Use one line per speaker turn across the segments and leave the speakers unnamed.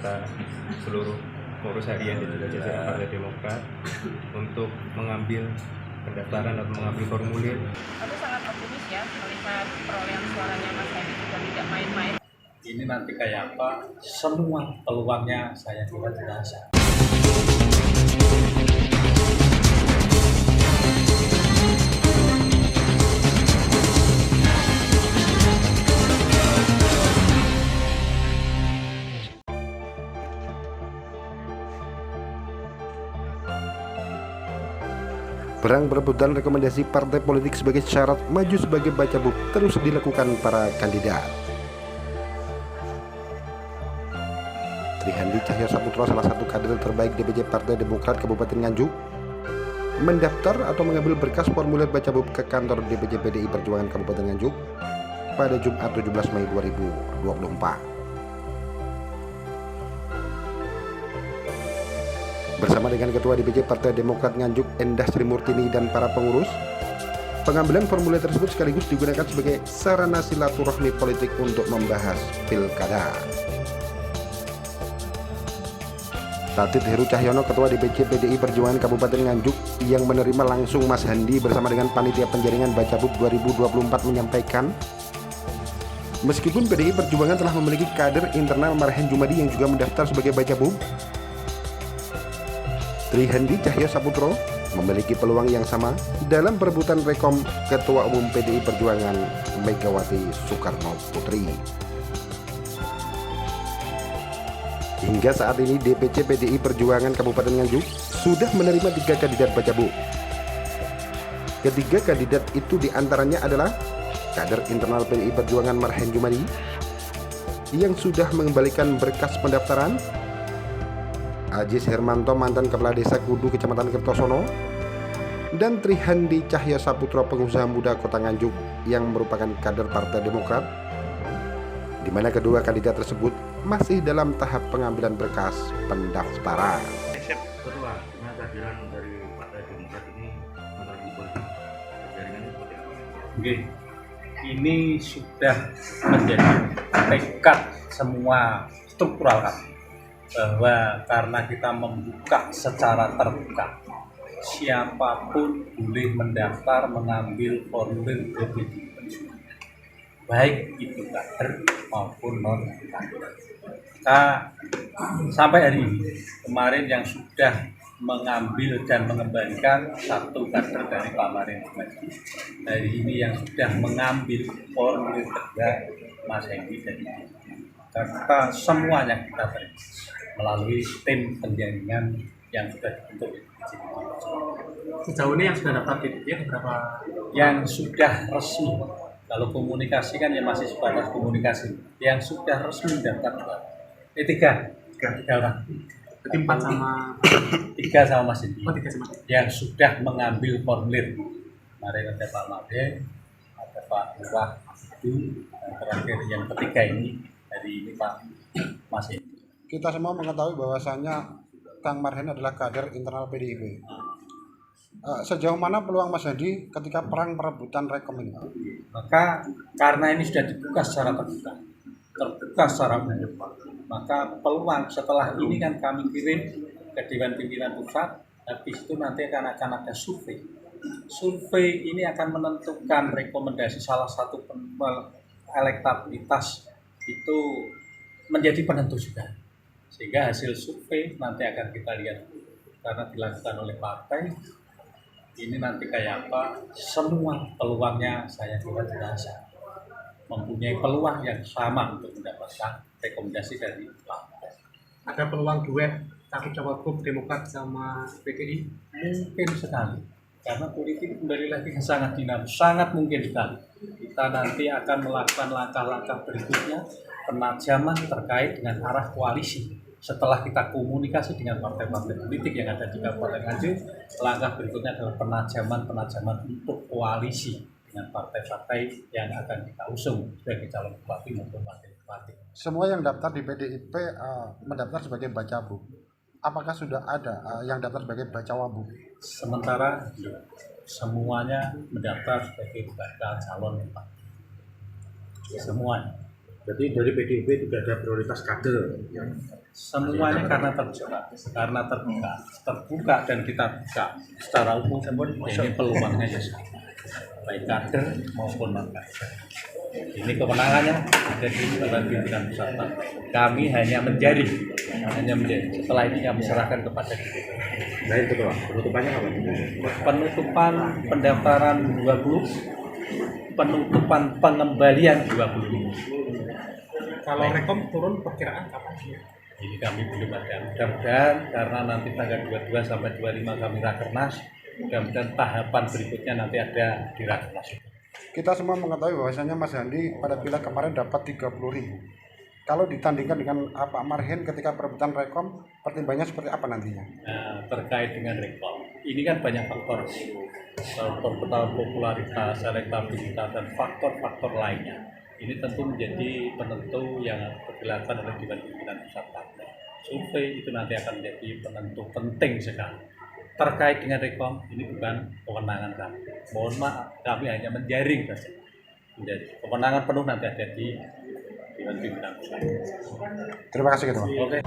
beserta seluruh pengurus harian dan juga jajaran Partai Demokrat untuk mengambil pendaftaran atau mengambil formulir.
Aku sangat optimis ya melihat perolehan suaranya Mas Hadi juga tidak main-main.
Ini nanti kayak apa? Semua peluangnya saya kira dirasa.
Perang perebutan rekomendasi partai politik sebagai syarat maju sebagai bacabub terus dilakukan para kandidat. Trihandi Cahyosaputra, salah satu kader terbaik DPC Partai Demokrat Kabupaten Nganjuk, mendaftar atau mengambil berkas formulir bacabub ke kantor DPC PDI Perjuangan Kabupaten Nganjuk pada Jumat 17 Mei 2024. Bersama dengan Ketua DPC Partai Demokrat Nganjuk Endah Sri Murtini dan para pengurus, pengambilan formulir tersebut sekaligus digunakan sebagai sarana silaturahmi politik untuk membahas pilkada. Tatit Heru Cahyono, Ketua DPC PDI Perjuangan Kabupaten Nganjuk yang menerima langsung Mas Handi bersama dengan Panitia Penjaringan Bacabub 2024 menyampaikan, meskipun PDI Perjuangan telah memiliki kader internal Marhen Jumadi yang juga mendaftar sebagai bacabub, Trihandi Cahyosaputra memiliki peluang yang sama dalam perebutan rekom Ketua Umum PDI Perjuangan Megawati Soekarno Putri. Hingga saat ini DPC PDI Perjuangan Kabupaten Nganjuk sudah menerima 3 kandidat bacabub. Ketiga kandidat itu diantaranya adalah kader internal PDI Perjuangan Marhen Jumadi yang sudah mengembalikan berkas pendaftaran, Ajis Hermanto, mantan Kepala Desa Kudu Kecamatan Kertosono, dan Trihandi Cahyosaputra, pengusaha muda Kota Nganjuk yang merupakan kader Partai Demokrat, di mana kedua kandidat tersebut masih dalam tahap pengambilan berkas pendaftaran.
Ketua, dengan kehadiran dari Partai Demokrat ini menurut jaringannya seperti apa?
Oke, ini sudah menjadi tekad semua struktural kami, bahwa karena kita membuka secara terbuka, siapapun boleh mendaftar mengambil formulir DPD Perjuangan, baik itu kader maupun non kader. Sampai hari ini, kemarin yang sudah mengambil dan mengembalikan satu kader dari Pak Marhen Jumadi, hari ini yang sudah mengambil formulir kedua Mas Handi dari kita semuanya kita terima melalui tim penjaringan yang sudah dibentuk.
Sejauh ini yang sudah daftar di DPD berapa?
Yang sudah resmi, kalau komunikasi kan ya masih sebatas komunikasi. Yang sudah resmi daftar tiga orang.
Berarti 4 sama
3 sama Mas Indi.
Oh, 3 sama.
Yang sudah mengambil formulir. Kemarin ada Pak Made, ada Pak Lurah, dan terakhir yang ketiga ini dari ini Pak Mas Indi.
Kita semua mengetahui bahwasannya Kang Marhen adalah kader internal PDIP. Sejauh mana peluang Mas Hadi ketika perang perebutan rekom ini?
Maka karena ini sudah dibuka secara terbuka secara umum, maka peluang setelah ini kan kami kirim ke Dewan Pimpinan Pusat, habis itu nanti akan ada survei. Survei ini akan menentukan rekomendasi salah satu elektabilitas itu menjadi penentu juga. Sehingga hasil survei nanti akan kita lihat, karena dilakukan oleh partai, ini nanti kayak apa, semua peluangnya saya kira dirasa mempunyai peluang yang sama untuk mendapatkan rekomendasi dari partai.
Ada peluang duet cawagup Demokrat sama PDI?
Mungkin sekali, karena politik kembali lagi sangat dinamis, sangat mungkin sekali. Kita nanti akan melakukan langkah-langkah berikutnya, penajaman terkait dengan arah koalisi. Setelah kita komunikasi dengan partai-partai politik yang ada di Kabupaten Nganjuk, langkah berikutnya adalah penajaman untuk koalisi dengan partai-partai yang akan kita usung sebagai calon bupati maupun wakil bupati.
Semua yang daftar di PDIP mendaftar sebagai bacabub. Apakah sudah ada yang daftar sebagai bacawabub?
Sementara semuanya mendaftar sebagai bakal calon bupati. Semuanya.
Jadi dari PDIP tidak ada prioritas kader yang
Semuanya karena terbuka dan kita buka secara umum. Ini peluangnya ya sama, baik kader maupun non kader. Ini kewenangannya ada di pimpinan pusat partai. Kami hanya menjaring. Setelah ini kami serahkan kepada DPP.
nah itu doang. Penutupannya apa?
Penutupan pendaftaran 20, penutupan pengembalian 20.
Kalau Rekom turun perkiraan kapan sih?
Ini kami belum ada. Mudah-mudahan karena nanti tanggal 22 sampai 25 kami rakernas, mudah-mudahan tahapan berikutnya nanti ada di rakernas.
Kita semua mengetahui bahwasanya Mas Handi pada pileg kemarin dapat 30.000. Kalau ditandingkan dengan Pak Marhen ketika perebutan Rekom, pertimbangannya seperti apa nantinya?
Nah, terkait dengan Rekom, ini kan banyak faktor popularitas, elektabilitas, dan faktor-faktor lainnya. Ini tentu menjadi penentu yang dilakukan oleh Dewan Pimpinan Pusat Partai. Survei itu nanti akan menjadi penentu penting sekali. Terkait dengan Rekom, ini bukan kewenangan kami. Mohon maaf, kami hanya menjaring saja. Kewenangan penuh nanti ada di Dewan Pimpinan Pusat.
Terima kasih Ketua.
Oke.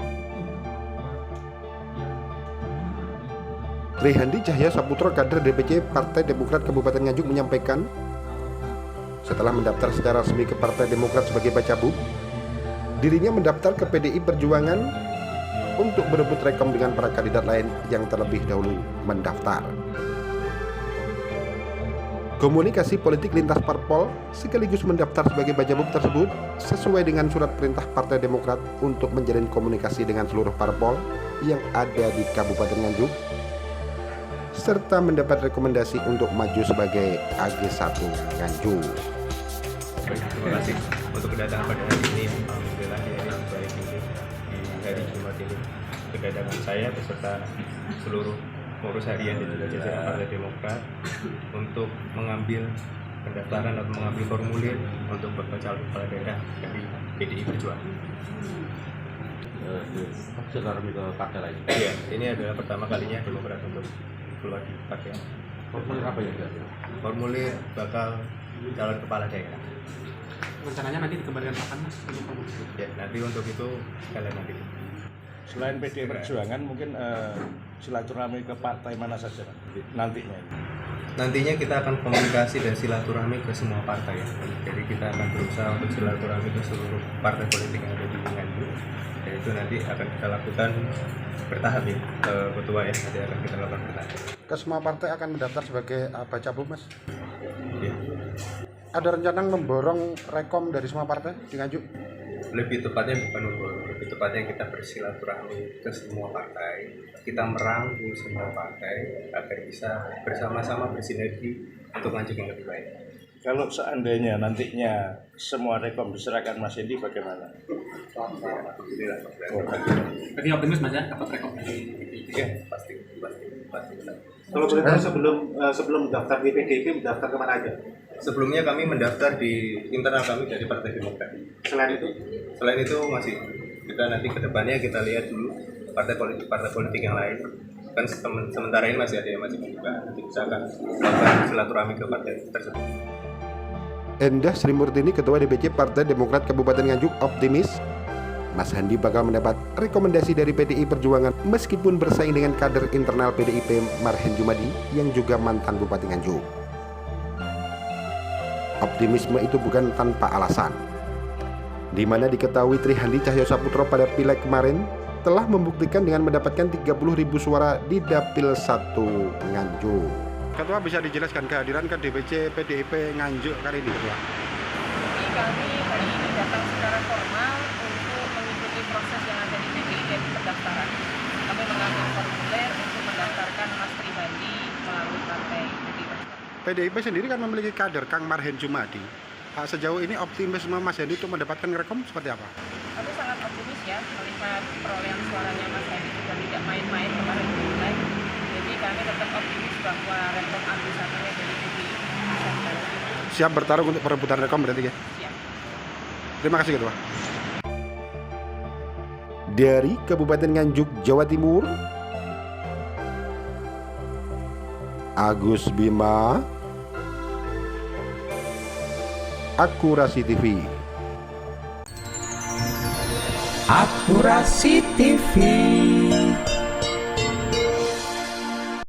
Trihandi Cahya Saputro, kader DPC Partai Demokrat Kabupaten Nganjuk menyampaikan, setelah mendaftar secara resmi ke Partai Demokrat sebagai bacabub, dirinya mendaftar ke PDI Perjuangan untuk berebut Rekom dengan para kandidat lain yang terlebih dahulu mendaftar. Komunikasi politik lintas parpol sekaligus mendaftar sebagai bacabub tersebut sesuai dengan surat perintah Partai Demokrat untuk menjalin komunikasi dengan seluruh parpol yang ada di Kabupaten Nganjuk, serta mendapat rekomendasi untuk maju sebagai AG1 Nganjuk.
Baik, terima kasih untuk kedatangan pada hari ini. Alhamdulillah hari yang baik ini di hari Jumat ini. Kedatangan saya beserta seluruh pengurus harian dan juga jajaran Partai Demokrat untuk mengambil pendaftaran atau mengambil formulir untuk bakal calon kepala daerah dari PDI Perjuangan.
Sekarang ke partai lain.
Iya, ini adalah pertama kalinya Demokrat untuk keluar di partai.
Formulir apa yang ada?
Formulir bakal calon kepala daerah.
Rencananya nanti dikembalikan kapan Mas untuk formulir?
Ya, nanti untuk itu kalian nanti.
Selain PDI Perjuangan, mungkin silaturahmi ke partai mana saja nantinya?
Nantinya kita akan komunikasi dan silaturahmi ke semua partai ya. Jadi kita akan berusaha untuk silaturahmi ke seluruh partai politik yang ada di Nganjuk. Dan itu nanti akan kita lakukan bertahap ya. Ketua ya, nanti akan kita lakukan bertahap.
Ke semua partai akan mendaftar sebagai bacabub, Mas.
Ya.
Ada rencana memborong Rekom dari semua partai di Nganjuk?
Lebih tepatnya bukan memborong, lebih tepatnya kita bersilaturahmi ke semua partai. Kita merangkul semua partai agar bisa bersama-sama bersinergi untuk Nganjuk yang lebih baik.
Kalau seandainya nantinya semua Rekom diserahkan Mas Hendi, bagaimana?
Alhamdulillah.
Berarti optimis Mas ya dapat Rekom?
Ya, pasti.
Kalau boleh tahu sebelum mendaftar di PDIP mendaftar kemana aja?
Sebelumnya kami mendaftar di internal kami dari Partai Demokrat.
Selain itu
Masih kita nanti kedepannya kita lihat dulu partai politik yang lain. Kan sementara ini masih ada yang masih membuka. Nanti bisa akan melakukan silaturahmi ke partai tersebut.
Endah Sri Murtini, Ketua DPC Partai Demokrat Kabupaten Nganjuk, optimis Mas Handi bakal mendapat rekomendasi dari PDI Perjuangan meskipun bersaing dengan kader internal PDIP Marhen Jumadi yang juga mantan Bupati Nganjuk. Optimisme itu bukan tanpa alasan, di mana diketahui Trihandi Cahya Saputro pada pileg kemarin telah membuktikan dengan mendapatkan 30.000 suara di Dapil 1 Nganjuk. Ketua, bisa dijelaskan kehadiran ke DPC PDIP Nganjuk kali ini, Ketua?
Jadi kami hari ini datang secara formal untuk mengikuti proses yang ada di PDI dan pendaftaran. Kami mengambil formulir untuk mendaftarkan Mas Trihandi melalui partai PDI Perjuangan.
PDIP sendiri kan memiliki kader Kang Marhen Jumadi. Sejauh ini optimisme Mas Handi untuk mendapatkan Rekom seperti apa?
Kami sangat optimis ya melihat perolehan suaranya Mas Handi juga tidak main-main kemarin di pileg. Jadi kami tetap optimis bahwa Rekom AG1-nya dari PDI bisa dibantu.
Siap bertarung untuk perebutan Rekom berarti ya?
Siap.
Terima kasih Ketua. Dari Kabupaten Nganjuk, Jawa Timur, Agus Bima, Akurasi TV.
Akurasi TV.